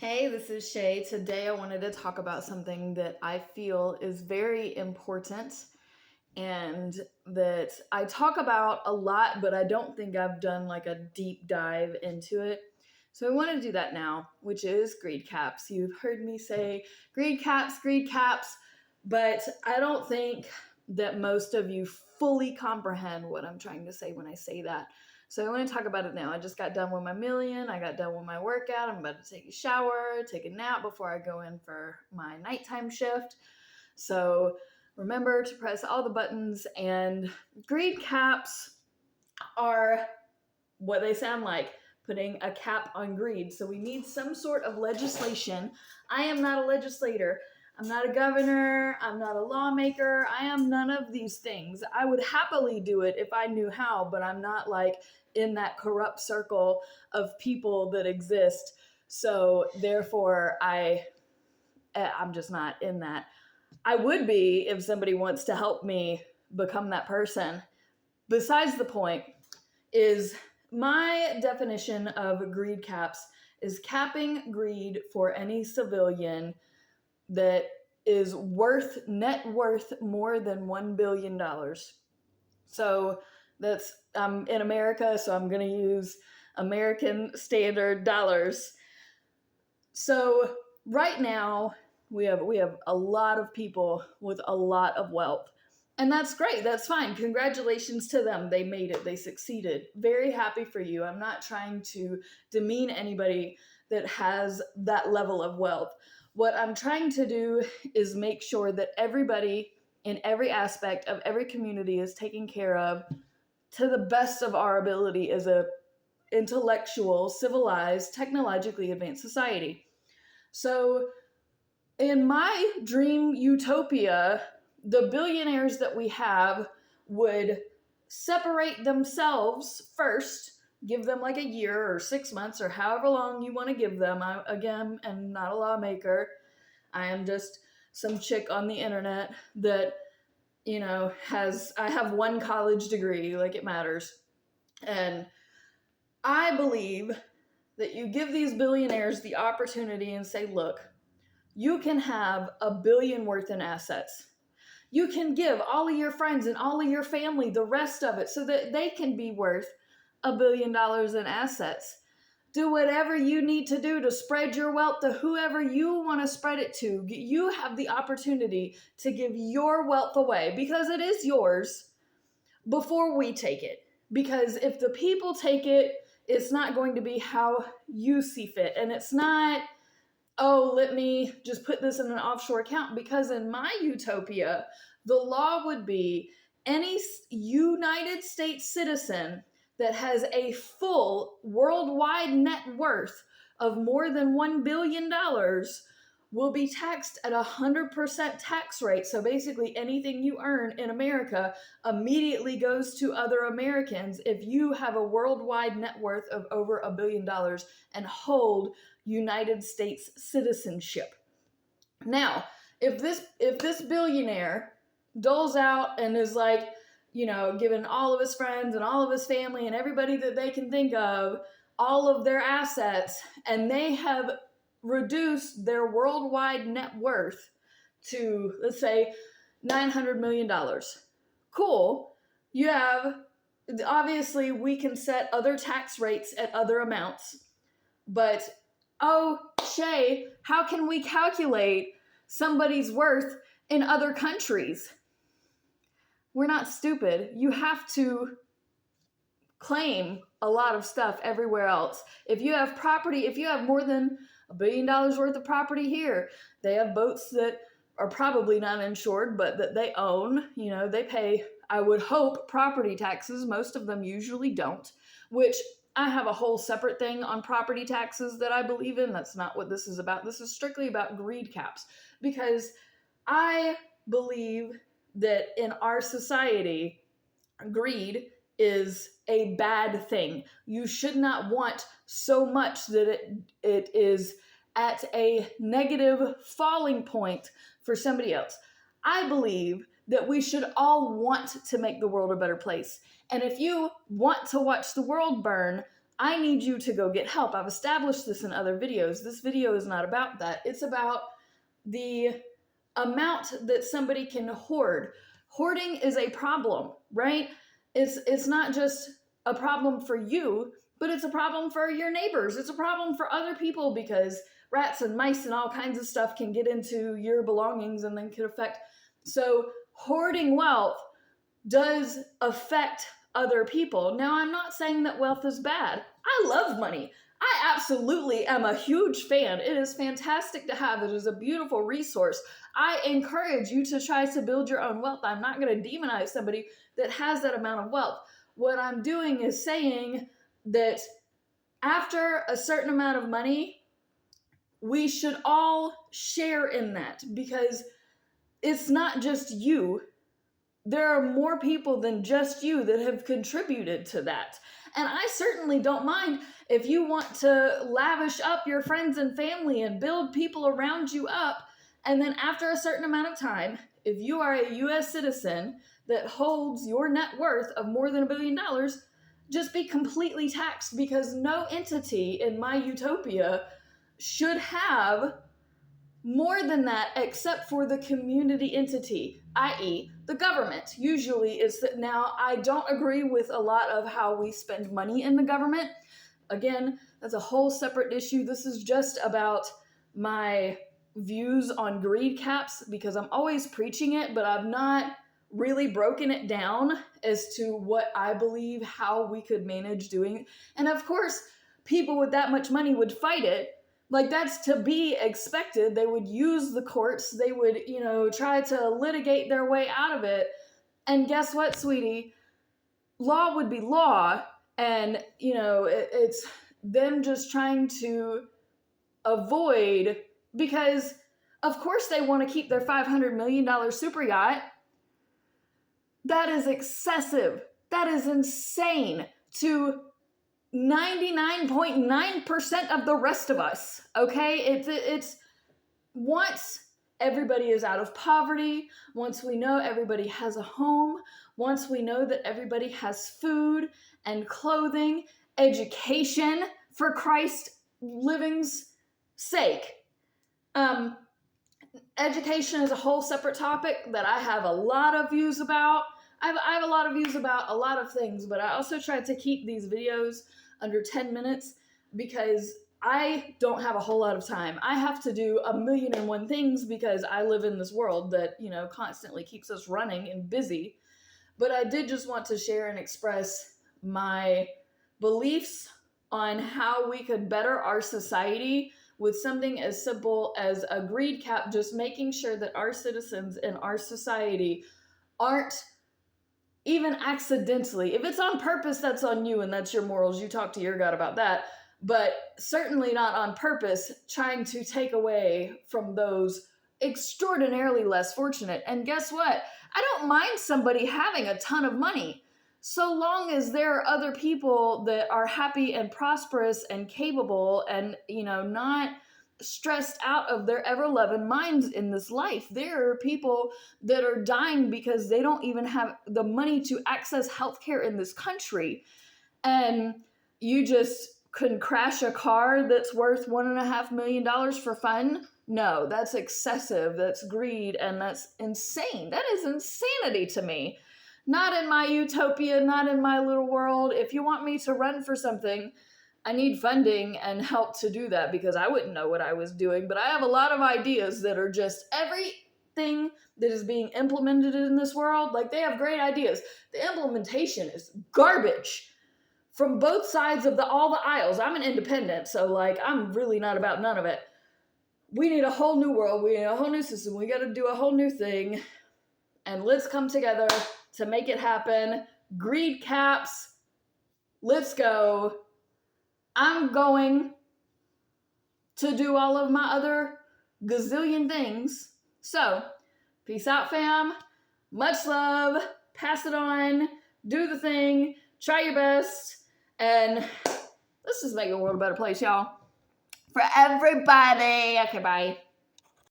Hey, this is Shay. Today I wanted to talk about something that I feel is very important and that I talk about a lot, but I don't think I've done like a deep dive into it. So I want to do that now, which is greed caps. You've heard me say greed caps, but I don't think that most of you fully comprehend what I'm trying to say when I say that. So I want to talk about it now. I just got done with my million. I got done with my workout. I'm about to take a shower, take a nap before I go in for my nighttime shift. So remember to press all the buttons, and greed caps are what they sound like, putting a cap on greed. So we need some sort of legislation. I am not a legislator. I'm not a governor. I'm not a lawmaker. I am none of these things. I would happily do it if I knew how, but I'm not like in that corrupt circle of people that exist. So therefore, I'm just not in that. I would be if somebody wants to help me become that person. Besides the point is my definition of greed caps is capping greed for any civilian that is net worth more than $1 billion. So that's in America, so I'm going to use American standard dollars. So right now we have a lot of people with a lot of wealth. And that's great. That's fine. Congratulations to them. They made it. They succeeded. Very happy for you. I'm not trying to demean anybody that has that level of wealth. What I'm trying to do is make sure that everybody in every aspect of every community is taken care of to the best of our ability as a intellectual, civilized, technologically advanced society. So, in my dream utopia, the billionaires that we have would separate themselves first, give them like a year or 6 months or however long you want to give them. I, again, am not a lawmaker. I am just some chick on the internet that, I have one college degree, like it matters. And I believe that you give these billionaires the opportunity and say, look, you can have $1 billion worth in assets. You can give all of your friends and all of your family the rest of it so that they can be worth $1 billion in assets. Do whatever you need to do to spread your wealth to whoever you want to spread it to. You have the opportunity to give your wealth away because it is yours before we take it. Because if the people take it, it's not going to be how you see fit. And it's not, oh, let me just put this in an offshore account. Because in my utopia, the law would be any United States citizen that has a full worldwide net worth of more than $1 billion will be taxed at 100% tax rate. So basically, anything you earn in America immediately goes to other Americans if you have a worldwide net worth of over $1 billion and hold United States citizenship. Now, if this billionaire doles out and is like, giving all of his friends and all of his family and everybody that they can think of all of their assets, and they have reduced their worldwide net worth to, let's say, $900 million. Cool. You have, obviously, we can set other tax rates at other amounts, but oh, Shay, how can we calculate somebody's worth in other countries? We're not stupid. You have to claim a lot of stuff everywhere else. If you have property, if you have more than $1 billion worth of property here, they have boats that are probably not insured, but that they own. They pay, I would hope, property taxes. Most of them usually don't, which I have a whole separate thing on property taxes that I believe in. That's not what this is about. This is strictly about greed caps, because I believe that in our society, greed is a bad thing. You should not want so much that it is at a negative falling point for somebody else. I believe that we should all want to make the world a better place. And if you want to watch the world burn, I need you to go get help. I've established this in other videos. This video is not about that. It's about the amount that somebody can hoard. Hoarding is a problem, right? It's not just a problem for you, but it's a problem for your neighbors. It's a problem for other people because rats and mice and all kinds of stuff can get into your belongings and then could affect. So hoarding wealth does affect other people. Now, I'm not saying that wealth is bad. I love money. I absolutely am a huge fan. It is fantastic to have. It is a beautiful resource. I encourage you to try to build your own wealth. I'm not going to demonize somebody that has that amount of wealth. What I'm doing is saying that after a certain amount of money, we should all share in that because it's not just you. There are more people than just you that have contributed to that. And I certainly don't mind if you want to lavish up your friends and family and build people around you up. And then after a certain amount of time, if you are a US citizen that holds your net worth of more than $1 billion, just be completely taxed because no entity in my utopia should have more than that except for the community entity, i.e. the government. Usually it's that. Now, I don't agree with a lot of how we spend money in the government. Again, that's a whole separate issue. This is just about my views on greed caps because I'm always preaching it, but I've not really broken it down as to what I believe, how we could manage doing it. And of course, people with that much money would fight it. Like, that's to be expected. They would use the courts. They would, try to litigate their way out of it. And guess what, sweetie? Law would be law. And, it's them just trying to avoid, because of course they want to keep their $500 million super yacht. That is excessive. That is insane to 99.9% of the rest of us, okay? It's once everybody is out of poverty, once we know everybody has a home, once we know that everybody has food and clothing, education, for Christ living's sake. Education is a whole separate topic that I have a lot of views about. I have a lot of views about a lot of things, but I also try to keep these videos under 10 minutes because I don't have a whole lot of time. I have to do 1,000,001 things because I live in this world that, constantly keeps us running and busy. But I did just want to share and express my beliefs on how we could better our society with something as simple as a greed cap, just making sure that our citizens in our society aren't even accidentally, if it's on purpose, that's on you and that's your morals. You talk to your God about that. But certainly not on purpose, trying to take away from those extraordinarily less fortunate. And guess what? I don't mind somebody having a ton of money, so long as there are other people that are happy and prosperous and capable and, not stressed out of their ever-loving minds in this life. There are people that are dying because they don't even have the money to access healthcare in this country. And you just can crash a car that's worth $1.5 million for fun? No, that's excessive. That's greed, and that's insane. That is insanity to me. Not in my utopia, not in my little world. If you want me to run for something, I need funding and help to do that because I wouldn't know what I was doing. But I have a lot of ideas that are just everything that is being implemented in this world. Like, they have great ideas. The implementation is garbage from both sides of all the aisles. I'm an independent, so I'm really not about none of it. We need a whole new world. We need a whole new system. We got to do a whole new thing. And let's come together to make it happen. Greed caps. Let's go. I'm going to do all of my other gazillion things. So, peace out, fam. Much love. Pass it on. Do the thing. Try your best. And let's just make the world a better place, y'all. For everybody. Okay, bye.